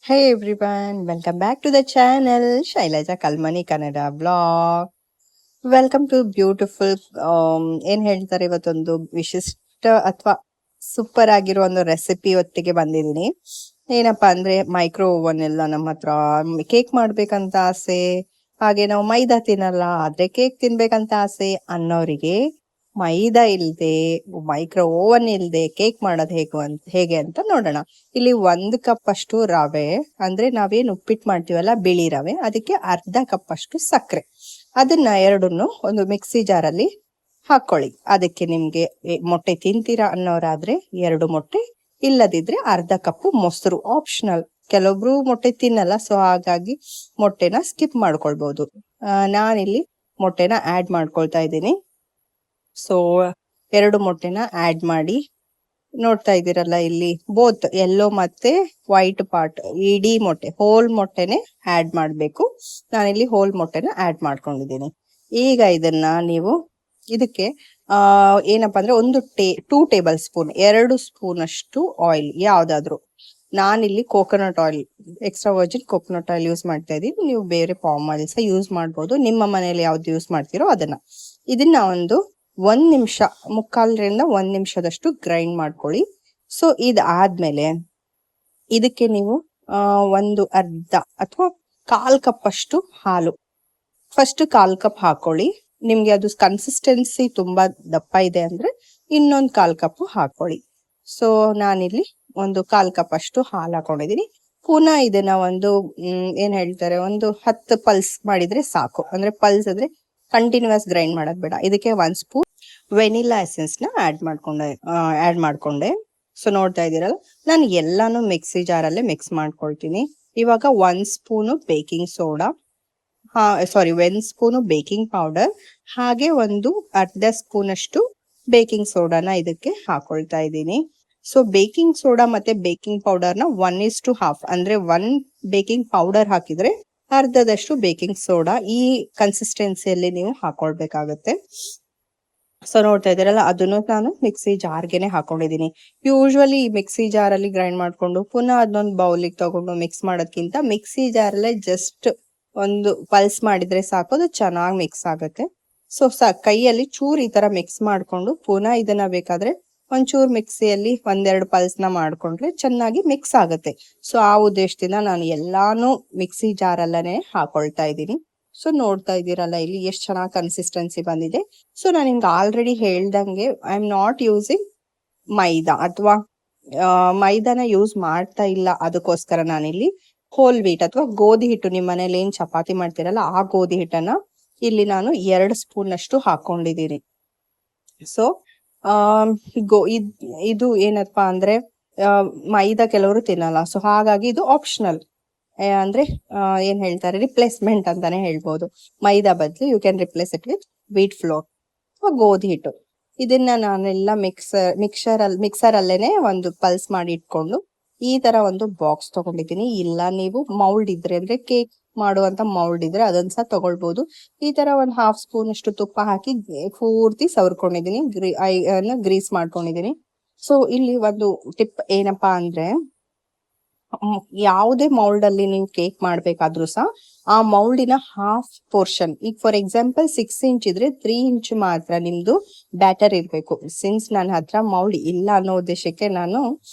Hey everyone, welcome back to the channel Shailaja Kalmani Kannada Vlog. Welcome to beautiful ಏನ್ ಹೇಳ್ತಾರೆ ಇವತ್ತೊಂದು ವಿಶಿಷ್ಟ ಅಥವಾ ಸೂಪರ್ ಆಗಿರೋ ಒಂದು ರೆಸಿಪಿ ಹೊತ್ತಿಗೆ ಬಂದಿದ್ದೀನಿ. ಏನಪ್ಪಾ ಅಂದ್ರೆ ಮೈಕ್ರೋ ಓವನ್ ಎಲ್ಲ ನಮ್ಮ ಹತ್ರ ಕೇಕ್ ಮಾಡ್ಬೇಕಂತ ಆಸೆ, ಹಾಗೆ ನಾವು ಮೈದಾ ತಿನ್ನಲ್ಲ ಆದ್ರೆ ಕೇಕ್ ತಿನ್ಬೇಕಂತ ಆಸೆ ಅನ್ನೋರಿಗೆ ಮೈದಾ ಇಲ್ದೆ ಮೈಕ್ರೋ ಓವನ್ ಇಲ್ದೆ ಕೇಕ್ ಮಾಡೋದು ಹೇಗೆ ಅಂತ ನೋಡೋಣ. ಇಲ್ಲಿ 1 ಕಪ್ ಅಷ್ಟು ರವೆ, ಅಂದ್ರೆ ನಾವೇನ್ ಉಪ್ಪಿಟ್ಟು ಮಾಡ್ತೀವಲ್ಲ ಬಿಳಿ ರವೆ, ಅದಕ್ಕೆ ಅರ್ಧ ಕಪ್ ಅಷ್ಟು ಸಕ್ಕರೆ, ಅದನ್ನ ಎರಡನ್ನು ಒಂದು ಮಿಕ್ಸಿ ಜಾರಲ್ಲಿ ಹಾಕೊಳ್ಳಿ. ಅದಕ್ಕೆ ನಿಮ್ಗೆ ಮೊಟ್ಟೆ ತಿಂತೀರಾ ಅನ್ನೋರಾದ್ರೆ 2 ಮೊಟ್ಟೆ, ಇಲ್ಲದಿದ್ರೆ ಅರ್ಧ ಕಪ್ ಮೊಸರು, ಆಪ್ಷನಲ್. ಕೆಲವೊಬ್ರು ಮೊಟ್ಟೆ ತಿನ್ನಲ್ಲ, ಸೊ ಹಾಗಾಗಿ ಮೊಟ್ಟೆನ ಸ್ಕಿಪ್ ಮಾಡ್ಕೊಳ್ಬಹುದು. ನಾನಿಲ್ಲಿ ಮೊಟ್ಟೆನ ಆಡ್ ಮಾಡ್ಕೊಳ್ತಾ ಇದ್ದೀನಿ. ಸೊ 2 ಮೊಟ್ಟೆನ ಆಡ್ ಮಾಡಿ, ನೋಡ್ತಾ ಇದ್ದೀರಲ್ಲ ಇಲ್ಲಿ ಬೋತ್ ಯೆಲ್ಲೋ ಮತ್ತೆ ವೈಟ್ ಪಾರ್ಟ್, ಇಡೀ ಮೊಟ್ಟೆ ಹೋಲ್ ಮೊಟ್ಟೆನೆ ಆಡ್ ಮಾಡ್ಬೇಕು. ನಾನಿಲ್ಲಿ ಹೋಲ್ ಮೊಟ್ಟೆನ ಆಡ್ ಮಾಡ್ಕೊಂಡಿದ್ದೀನಿ. ಈಗ ಇದನ್ನ ನೀವು ಇದಕ್ಕೆ ಏನಪ್ಪಾ ಅಂದ್ರೆ 2 ಟೇಬಲ್ ಸ್ಪೂನ್, 2 ಸ್ಪೂನ್ ಅಷ್ಟು ಆಯಿಲ್, ಯಾವ್ದಾದ್ರು. ನಾನಿಲ್ಲಿ coconut oil, extra Virgin coconut oil use ಮಾಡ್ತಾ ಇದ್ದೀನಿ. ನೀವು ಬೇರೆ ಪಾಮ್ ಆಯಿಲ್ ಸಹ ಯೂಸ್ ಮಾಡ್ಬೋದು, ನಿಮ್ಮ ಮನೇಲಿ ಯಾವ್ದು ಯೂಸ್ ಮಾಡ್ತೀರೋ ಅದನ್ನ. ಇದನ್ನ ಒಂದು 1 ನಿಮಿಷ, 1 ನಿಮಿಷದಷ್ಟು ಗ್ರೈಂಡ್ ಮಾಡ್ಕೊಳ್ಳಿ. ಸೊ ಇದಾದ್ಮೇಲೆ ಇದಕ್ಕೆ ನೀವು ಒಂದು ಅರ್ಧ ಅಥವಾ 1/4 ಕಪ್ ಅಷ್ಟು ಹಾಲು, ಫಸ್ಟ್ 1/4 ಕಪ್ ಹಾಕೊಳ್ಳಿ. ನಿಮ್ಗೆ ಅದು ಕನ್ಸಿಸ್ಟೆನ್ಸಿ ತುಂಬಾ ದಪ್ಪ ಇದೆ ಅಂದ್ರೆ ಇನ್ನೊಂದು 1/4 ಕಪ್ ಹಾಕೊಳ್ಳಿ. ಸೊ ನಾನಿಲ್ಲಿ ಒಂದು 1/4 ಕಪ್ ಅಷ್ಟು ಹಾಲು ಹಾಕೊಂಡಿದೀನಿ. ಪುನಃ ಇದನ್ನ ಒಂದು ಏನ್ ಹೇಳ್ತಾರೆ, ಒಂದು 10 ಪಲ್ಸ್ ಮಾಡಿದ್ರೆ ಸಾಕು. ಅಂದ್ರೆ ಪಲ್ಸ್ ಅಂದ್ರೆ ಕಂಟಿನ್ಯೂಸ್ ಗ್ರೈಂಡ್ ಮಾಡೋದ್ ಬೇಡ. ಇದಕ್ಕೆ 1 ಸ್ಪೂನ್ ವೆನಿಲಾ ಎಸೆನ್ಸ್ ನ ಆಡ್ ಮಾಡ್ಕೊಂಡೆ. ಸೊ ನೋಡ್ತಾ ಇದ್ದೀರಲ್ಲ, ನಾನು ಎಲ್ಲಾನು ಮಿಕ್ಸಿ ಜಾರಲ್ಲೇ ಮಿಕ್ಸ್ ಮಾಡ್ಕೊಳ್ತೀನಿ. ಇವಾಗ 1 spoon baking soda, 1 spoon baking powder, ಹಾಗೆ ಒಂದು ಅರ್ಧ ಸ್ಪೂನ್ ಅಷ್ಟು ಬೇಕಿಂಗ್ ಸೋಡಾನ ಇದಕ್ಕೆ ಹಾಕೊಳ್ತಾ ಇದ್ದೀನಿ. ಸೊ ಬೇಕಿಂಗ್ ಸೋಡಾ ಮತ್ತೆ ಬೇಕಿಂಗ್ ಪೌಡರ್ ನ 1:1/2, ಅಂದ್ರೆ 1 ಬೇಕಿಂಗ್ ಪೌಡರ್ ಹಾಕಿದ್ರೆ ಅರ್ಧದಷ್ಟು ಬೇಕಿಂಗ್ ಸೋಡಾ, ಈ ಕನ್ಸಿಸ್ಟೆನ್ಸಿಯಲ್ಲಿ ನೀವು ಹಾಕೊಳ್ಬೇಕಾಗತ್ತೆ. ಸೊ ನೋಡ್ತಾ ಇದ್ದೀರಲ್ಲ, ಅದನ್ನು ನಾನು ಮಿಕ್ಸಿ ಜಾರ್ಗೆನೆ ಹಾಕೊಂಡಿದೀನಿ. ಯೂಶುವಲಿ ಮಿಕ್ಸಿ ಜಾರ್ ಅಲ್ಲಿ ಗ್ರೈಂಡ್ ಮಾಡ್ಕೊಂಡು ಪುನಃ ಅದನ್ನೊಂದು ಬೌಲಿಗೆ ತಗೊಂಡು ಮಿಕ್ಸ್ ಮಾಡೋದ್ಕಿಂತ ಮಿಕ್ಸಿ ಜಾರಲ್ಲೇ ಜಸ್ಟ್ ಒಂದು ಪಲ್ಸ್ ಮಾಡಿದ್ರೆ ಸಾಕು, ಅದು ಚೆನ್ನಾಗಿ ಮಿಕ್ಸ್ ಆಗುತ್ತೆ. ಸೊ ಕೈಯಲ್ಲಿ ಚೂರ್ ಈ ತರ ಮಿಕ್ಸ್ ಮಾಡ್ಕೊಂಡು ಪುನಃ ಇದನ್ನ ಬೇಕಾದ್ರೆ ಒಂಚೂರ್ ಮಿಕ್ಸಿಯಲ್ಲಿ 1-2 ಪಲ್ಸ್ ನ ಮಾಡ್ಕೊಂಡ್ರೆ ಚೆನ್ನಾಗಿ ಮಿಕ್ಸ್ ಆಗುತ್ತೆ. ಸೊ ಆ ಉದ್ದೇಶದಿಂದ ನಾನು ಎಲ್ಲಾನು ಮಿಕ್ಸಿ ಜಾರಲ್ಲೇ ಹಾಕೊಳ್ತಾ ಇದ್ದೀನಿ. ಸೊ ನೋಡ್ತಾ ಇದ್ದೀರಲ್ಲ ಇಲ್ಲಿ ಎಷ್ಟು ಚೆನ್ನಾಗಿ ಕನ್ಸಿಸ್ಟೆನ್ಸಿ ಬಂದಿದೆ. ಸೊ ನಾನು ನಿಮ್ಗೆ ಆಲ್ರೆಡಿ ಹೇಳ್ದಂಗೆ ಐ ಆಮ್ ನಾಟ್ ಯೂಸಿಂಗ್ ಮೈದಾ ಅಥವಾ ಮೈದಾನ ಯೂಸ್ ಮಾಡ್ತಾ ಇಲ್ಲ. ಅದಕ್ಕೋಸ್ಕರ ನಾನಿಲ್ಲಿ ಹೋಲ್ ವೀಟ್ ಅಥವಾ ಗೋಧಿ ಹಿಟ್ಟು, ನಿಮ್ ಮನೇಲಿ ಏನ್ ಚಪಾತಿ ಮಾಡ್ತೀರಲ್ಲ ಆ ಗೋಧಿ ಹಿಟ್ಟನ್ನ ಇಲ್ಲಿ ನಾನು 2 ಸ್ಪೂನ್ ಅಷ್ಟು ಹಾಕೊಂಡಿದ್ದೀನಿ. ಸೊ ಇದು ಏನಪ್ಪಾ ಅಂದ್ರೆ ಮೈದಾ ಕೆಲವರು ತಿನ್ನಲ್ಲ, ಸೊ ಹಾಗಾಗಿ ಇದು ಆಪ್ಷನಲ್. ಅಂದ್ರೆ ಏನ್ ಹೇಳ್ತಾರೆ, ರಿಪ್ಲೇಸ್ಮೆಂಟ್ ಅಂತಾನೆ ಹೇಳ್ಬೋದು. ಮೈದಾ ಬದಲು you can replace it with wheat flour ಅಥವಾ ಗೋಧಿ ಹಿಟ್ಟು. ಇದನ್ನ ನಾನೆಲ್ಲ ಮಿಕ್ಸರ್ ಅಲ್ಲೇನೆ ಒಂದು ಪಲ್ಸ್ ಮಾಡಿ ಇಟ್ಕೊಂಡು ಈ ತರ ಒಂದು ಬಾಕ್ಸ್ ತಗೊಂಡಿದ್ದೀನಿ. ಇಲ್ಲ ನೀವು ಮೌಲ್ಡ್ ಇದ್ರೆ, ಅಂದ್ರೆ ಕೇಕ್ ಮಾಡುವಂತ ಮೌಲ್ಡ್ ಇದ್ರೆ ಅದನ್ನ ಸಹ ತಗೊಳ್ಬಹುದು. ಈ ತರ ಒಂದು 1/2 ಸ್ಪೂನ್ ಅಷ್ಟು ತುಪ್ಪ ಹಾಕಿ ಪೂರ್ತಿ ಸವರ್ಕೊಂಡಿದೀನಿ, ಗ್ರೀಸ್ ಮಾಡ್ಕೊಂಡಿದೀನಿ. ಸೊ ಇಲ್ಲಿ ಒಂದು ಟಿಪ್ ಏನಪ್ಪಾ ಅಂದ್ರೆ, ಯಾವುದೇ ಮೌಲ್ಡ್ ಅಲ್ಲಿ ನೀವು ಕೇಕ್ ಮಾಡ್ಬೇಕಾದ್ರೂ ಸಹ ಆ ಮೌಲ್ಡಿನ ಹಾಫ್ ಪೋರ್ಷನ್, ಈಗ ಫಾರ್ ಎಕ್ಸಾಂಪಲ್ 6 ಇಂಚ್ ಇದ್ರೆ 3 ಇಂಚ್ ಮಾತ್ರ ನಿಮ್ದು ಬ್ಯಾಟರ್ ಇರ್ಬೇಕು. ಸಿನ್ಸ್ ನನ್ನ ಹತ್ರ ಮೌಲ್ಡ್ ಇಲ್ಲ ಅನ್ನೋ ಉದ್ದೇಶಕ್ಕೆ ನಾನು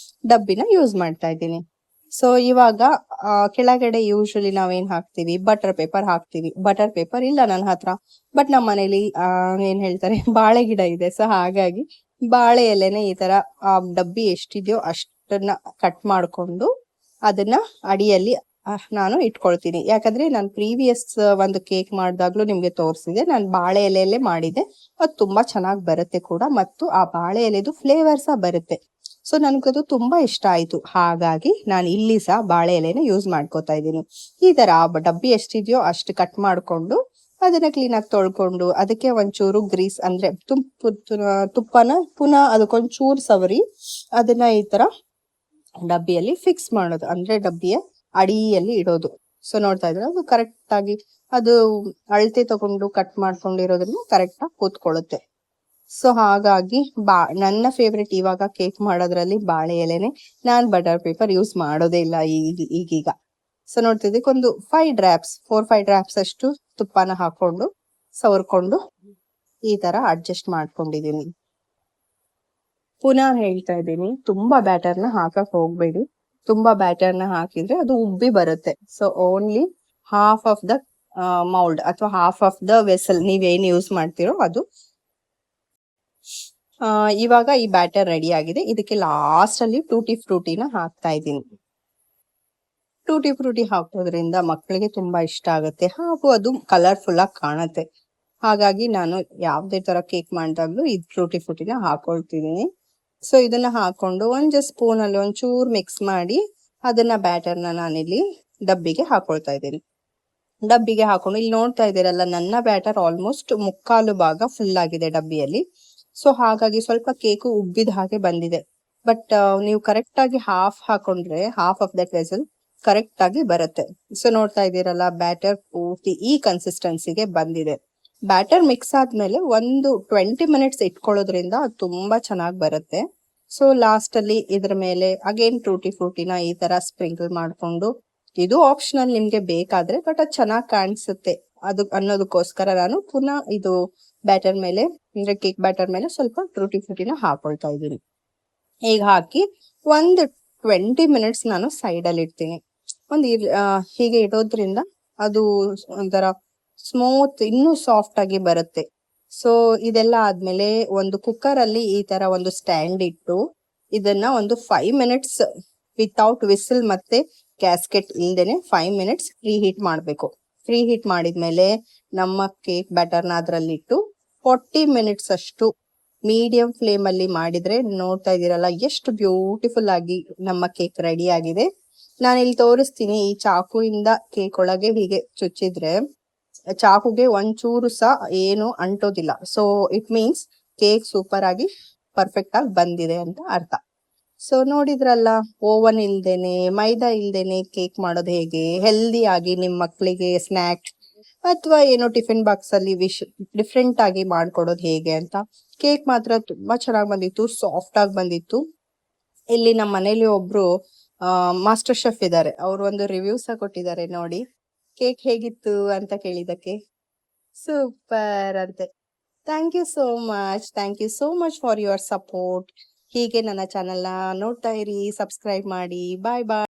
ಡಬ್ಬಿನ ಯೂಸ್ ಮಾಡ್ತಾ ಇದ್ದೀನಿ. ಸೊ ಇವಾಗ ಕೆಳಗಡೆ ಯೂಶಲಿ ನಾವೇನ್ ಹಾಕ್ತಿವಿ, ಬಟರ್ ಪೇಪರ್ ಹಾಕ್ತಿವಿ. ಬಟರ್ ಪೇಪರ್ ಇಲ್ಲ ನನ್ನ ಹತ್ರ, ಬಟ್ ನಮ್ಮ ಮನೇಲಿ ಏನ್ ಹೇಳ್ತಾರೆ ಬಾಳೆ ಗಿಡ ಇದೆ. ಸೊ ಹಾಗಾಗಿ ಬಾಳೆ ಎಲೆನೆ ಈ ತರ ಡಬ್ಬಿ ಎಷ್ಟಿದೆಯೋ ಅಷ್ಟನ್ನ ಕಟ್ ಮಾಡ್ಕೊಂಡು ಅದನ್ನ ಅಡಿಯಲ್ಲಿ ನಾನು ಇಟ್ಕೊಳ್ತೀನಿ. ಯಾಕಂದ್ರೆ ನಾನು ಪ್ರೀವಿಯಸ್ ಒಂದು ಕೇಕ್ ಮಾಡಿದಾಗ್ಲೂ ನಿಮ್ಗೆ ತೋರಿಸಿದೆ, ನಾನು ಬಾಳೆ ಎಲೆಯಲ್ಲೇ ಮಾಡಿದೆ. ಅದು ತುಂಬಾ ಚೆನ್ನಾಗಿ ಬರುತ್ತೆ ಕೂಡ, ಮತ್ತು ಆ ಬಾಳೆ ಎಲೆದು ಫ್ಲೇವರ್ ಸಹ ಬರುತ್ತೆ. ಸೊ ನನ್ಗದು ತುಂಬಾ ಇಷ್ಟ ಆಯ್ತು, ಹಾಗಾಗಿ ನಾನು ಇಲ್ಲಿ ಸಹ ಬಾಳೆ ಎಲೆನ ಯೂಸ್ ಮಾಡ್ಕೋತಾ ಇದ್ದೀನಿ. ಈ ತರ ಡಬ್ಬಿ ಎಷ್ಟಿದೆಯೋ ಅಷ್ಟು ಕಟ್ ಮಾಡ್ಕೊಂಡು ಅದನ್ನ ಕ್ಲೀನ್ ಆಗಿ ತೊಳ್ಕೊಂಡು ಅದಕ್ಕೆ ಒಂಚೂರು ಗ್ರೀಸ್ ಅಂದ್ರೆ ತುಪ್ಪನ ಪುನಃ ಅದಕ್ಕೊಂಚೂರು ಸವರಿ ಅದನ್ನ ಈ ತರ ಡಬ್ಬಿಯಲ್ಲಿ ಫಿಕ್ಸ್ ಮಾಡೋದು, ಅಂದ್ರೆ ಡಬ್ಬಿಯ ಅಡಿಯಲ್ಲಿ ಇಡೋದು. ಸೊ ನೋಡ್ತಾ ಇದ್ರೆ ಅದು ಕರೆಕ್ಟ್ ಆಗಿ ಅದು ಅಳತೆ ತಗೊಂಡು ಕಟ್ ಮಾಡ್ಕೊಂಡಿರೋದ್ರಿಂದ ಕರೆಕ್ಟ್ ಆಗಿ ಕೂತ್ಕೊಳ್ಳುತ್ತೆ. ಸೊ ಹಾಗಾಗಿ ನನ್ನ ಫೇವ್ರೆಟ್ ಇವಾಗ ಕೇಕ್ ಮಾಡೋದ್ರಲ್ಲಿ ಬಾಳೆ ಎಲೆನೆ. ನಾನ್ ಬಟರ್ ಪೇಪರ್ ಯೂಸ್ ಮಾಡೋದೇ ಇಲ್ಲ ಈಗೀಗ. ಸೊ ನೋಡ್ತಿದ್ದಕ್ಕೆ ಒಂದು 4-5 ಡ್ರಾಪ್ಸ್ ಅಷ್ಟು ತುಪ್ಪನ ಹಾಕೊಂಡು ಸವರ್ಕೊಂಡು ಈ ತರ ಅಡ್ಜಸ್ಟ್ ಮಾಡ್ಕೊಂಡಿದೀನಿ. ಪುನಃ ಹೇಳ್ತಾ ಇದ್ದೀನಿ, ತುಂಬಾ ಬ್ಯಾಟರ್ನ ಹಾಕಕ್ ಹೋಗ್ಬೇಡಿ. ತುಂಬಾ ಬ್ಯಾಟರ್ನ ಹಾಕಿದ್ರೆ ಅದು ಉಬ್ಬಿ ಬರುತ್ತೆ. So only half of the mould ಅಥವಾ ಹಾಫ್ ಆಫ್ ದ ವೆಸಲ್ ನೀವೇನ್ ಯೂಸ್ ಮಾಡ್ತೀರೋ ಅದು. ಇವಾಗ ಈ ಬ್ಯಾಟರ್ ರೆಡಿ ಆಗಿದೆ. ಇದಕ್ಕೆ ಲಾಸ್ಟ್ ಅಲ್ಲಿ ಟೂಟಿ ಫ್ರೂಟಿನ ಹಾಕ್ತಾ ಇದ್ದೀನಿ. ಟೂಟಿ ಫ್ರೂಟಿ ಹಾಕೋದ್ರಿಂದ ಮಕ್ಕಳಿಗೆ ತುಂಬಾ ಇಷ್ಟ ಆಗುತ್ತೆ ಹಾಗೂ ಅದು ಕಲರ್ಫುಲ್ ಆಗಿ ಕಾಣುತ್ತೆ. ಹಾಗಾಗಿ ನಾನು ಯಾವ್ದೇ ತರ ಕೇಕ್ ಮಾಡಿದಾಗ್ಲೂ ಈ ಟೂಟಿ ಫ್ರೂಟಿನ ಹಾಕೊಳ್ತಿದೀನಿ. ಸೊ ಇದನ್ನ ಹಾಕೊಂಡು ಜಸ್ಟ್ ಸ್ಪೂನ್ ಅಲ್ಲಿ ಒಂಚೂರ್ ಮಿಕ್ಸ್ ಮಾಡಿ ಅದನ್ನ ಬ್ಯಾಟರ್ನ ನಾನಿಲ್ಲಿ ಡಬ್ಬಿಗೆ ಹಾಕೊಳ್ತಾ ಇದ್ದೀನಿ. ಡಬ್ಬಿಗೆ ಹಾಕೊಂಡು ಇಲ್ಲಿ ನೋಡ್ತಾ ಇದ್ದೀರಲ್ಲ, ನನ್ನ ಬ್ಯಾಟರ್ ಆಲ್ಮೋಸ್ಟ್ 3/4 ಭಾಗ ಫುಲ್ ಆಗಿದೆ ಡಬ್ಬಿಯಲ್ಲಿ. ಸೊ ಹಾಗಾಗಿ ಸ್ವಲ್ಪ ಕೇಕು ಉಬ್ಬಿದ ಹಾಗೆ ಬಂದಿದೆ. ಬಟ್ ನೀವು ಕರೆಕ್ಟ್ ಆಗಿ ಹಾಫ್ ಹಾಕೊಂಡ್ರೆ half of that vessel correct ಆಗಿ ಬರುತ್ತೆ. ಸೊ ನೋಡ್ತಾ ಇದ್ದೀರಲ್ಲ, ಬ್ಯಾಟರ್ ಪೂರ್ತಿ ಈ ಕನ್ಸಿಸ್ಟೆನ್ಸಿಗೆ ಬಂದಿದೆ. ಬ್ಯಾಟರ್ ಮಿಕ್ಸ್ ಆದ್ಮೇಲೆ ಒಂದು 20 ಮಿನಿಟ್ಸ್ ಇಟ್ಕೊಳ್ಳೋದ್ರಿಂದ ಅದು ತುಂಬಾ ಚೆನ್ನಾಗಿ ಬರುತ್ತೆ. ಸೊ ಲಾಸ್ಟ್ ಅಲ್ಲಿ ಇದ್ರ ಮೇಲೆ ಅಗೇನ್ ಟೂಟಿ ಫ್ರೂಟಿನ ಈ ತರ ಸ್ಪ್ರಿಂಕಲ್ ಮಾಡ್ಕೊಂಡು, ಇದು ಆಪ್ಷನಲ್ ನಿಮ್ಗೆ ಬೇಕಾದ್ರೆ, ಬಟ್ ಅದು ಚೆನ್ನಾಗಿ ಕಾಣಿಸುತ್ತೆ ಅದು ಅನ್ನೋದಕ್ಕೋಸ್ಕರ ನಾನು ಪುನಃ ಇದು ಬ್ಯಾಟರ್ ಮೇಲೆ ಅಂದ್ರೆ ಕೇಕ್ ಬ್ಯಾಟರ್ ಮೇಲೆ ಸ್ವಲ್ಪ ಟೂಟಿ ಫ್ರೂಟಿನ ಹಾಕೊಳ್ತಾ ಇದ್ದೀನಿ. ಈಗ ಹಾಕಿ ಒಂದು 20 ಮಿನಿಟ್ಸ್ ನಾನು ಸೈಡ್ ಅಲ್ಲಿ ಇಡ್ತೀನಿ. ಹೀಗೆ ಇಡೋದ್ರಿಂದ ಅದು ಒಂಥರ ಸ್ಮೂತ್ ಇನ್ನೂ ಸಾಫ್ಟ್ ಆಗಿ ಬರುತ್ತೆ. ಸೊ ಇದೆಲ್ಲ ಆದ್ಮೇಲೆ ಒಂದು ಕುಕ್ಕರ್ ಅಲ್ಲಿ ಈ ತರ ಒಂದು ಸ್ಟ್ಯಾಂಡ್ ಇಟ್ಟು ಇದನ್ನ ಒಂದು 5 ಮಿನಿಟ್ಸ್ ವಿತೌಟ್ ವಿಸಿಲ್ ಮತ್ತೆ ಗ್ಯಾಸ್ಕೆಟ್ ಇಲ್ದೇನೆ 5 ಮಿನಿಟ್ಸ್ ಫ್ರೀ ಹೀಟ್ ಮಾಡ್ಬೇಕು. ಫ್ರೀ ಹೀಟ್ ಮಾಡಿದ್ಮೇಲೆ ನಮ್ಮ ಕೇಕ್ ಬ್ಯಾಟರ್ನ ಅದ್ರಲ್ಲಿಟ್ಟು 40 ಮಿನಿಟ್ಸ್ ಅಷ್ಟು ಮೀಡಿಯಂ ಫ್ಲೇಮ್ ಅಲ್ಲಿ ಮಾಡಿದ್ರೆ ನೋಡ್ತಾ ಇದೀರಲ್ಲ ಎಷ್ಟು ಬ್ಯೂಟಿಫುಲ್ ಆಗಿ ನಮ್ಮ ಕೇಕ್ ರೆಡಿ ಆಗಿದೆ. ನಾನು ಇಲ್ಲಿ ತೋರಿಸ್ತೀನಿ. ಈ ಚಾಕುವಿಂದ ಕೇಕ್ ಒಳಗೆ ಹೀಗೆ ಚುಚ್ಚಿದ್ರೆ ಚಾಕುಗೆ ಒಂಚೂರು ಸಹ ಏನು ಅಂಟೋದಿಲ್ಲ. So it means cake super ಆಗಿ ಪರ್ಫೆಕ್ಟ್ ಆಗಿ ಬಂದಿದೆ ಅಂತ ಅರ್ಥ. ಸೊ ನೋಡಿದ್ರಲ್ಲ, ಓವನ್ ಇಲ್ದೇನೆ ಮೈದಾ ಇಲ್ದೇನೆ ಕೇಕ್ ಮಾಡೋದು ಹೇಗೆ ಹೆಲ್ದಿ ಆಗಿ ನಿಮ್ ಮಕ್ಳಿಗೆ ಸ್ನಾಕ್ಸ್ ಅಥವಾ ಏನೋ ಟಿಫಿನ್ ಬಾಕ್ಸ್ ಅಲ್ಲಿ ಡಿಫ್ರೆಂಟ್ ಆಗಿ ಮಾಡ್ಕೊಡೋದು ಹೇಗೆ ಅಂತ. ಕೇಕ್ ಮಾತ್ರ ತುಂಬಾ ಚೆನ್ನಾಗಿ ಬಂದಿತ್ತು, ಸಾಫ್ಟ್ ಆಗಿ ಬಂದಿತ್ತು. ಇಲ್ಲಿ ನಮ್ಮ ಮನೇಲಿ ಒಬ್ರು ಮಾಸ್ಟರ್ ಶೆಫ್ ಇದ್ದಾರೆ, ಅವ್ರು ಒಂದು ರಿವ್ಯೂಸ್ ಕೊಟ್ಟಿದ್ದಾರೆ ನೋಡಿ ಕೇಕ್ ಹೇಗಿತ್ತು ಅಂತ ಕೇಳಿದಕ್ಕೆ. ಸೂಪರ್ ಅಂತೆ. Thank you so much for your support. ಹೀಗೆ ನನ್ನ ಚಾನೆಲ್ನ ನೋಡ್ತಾ ಇರಿ, ಸಬ್ಸ್ಕ್ರೈಬ್ ಮಾಡಿ. ಬಾಯ್ ಬಾಯ್.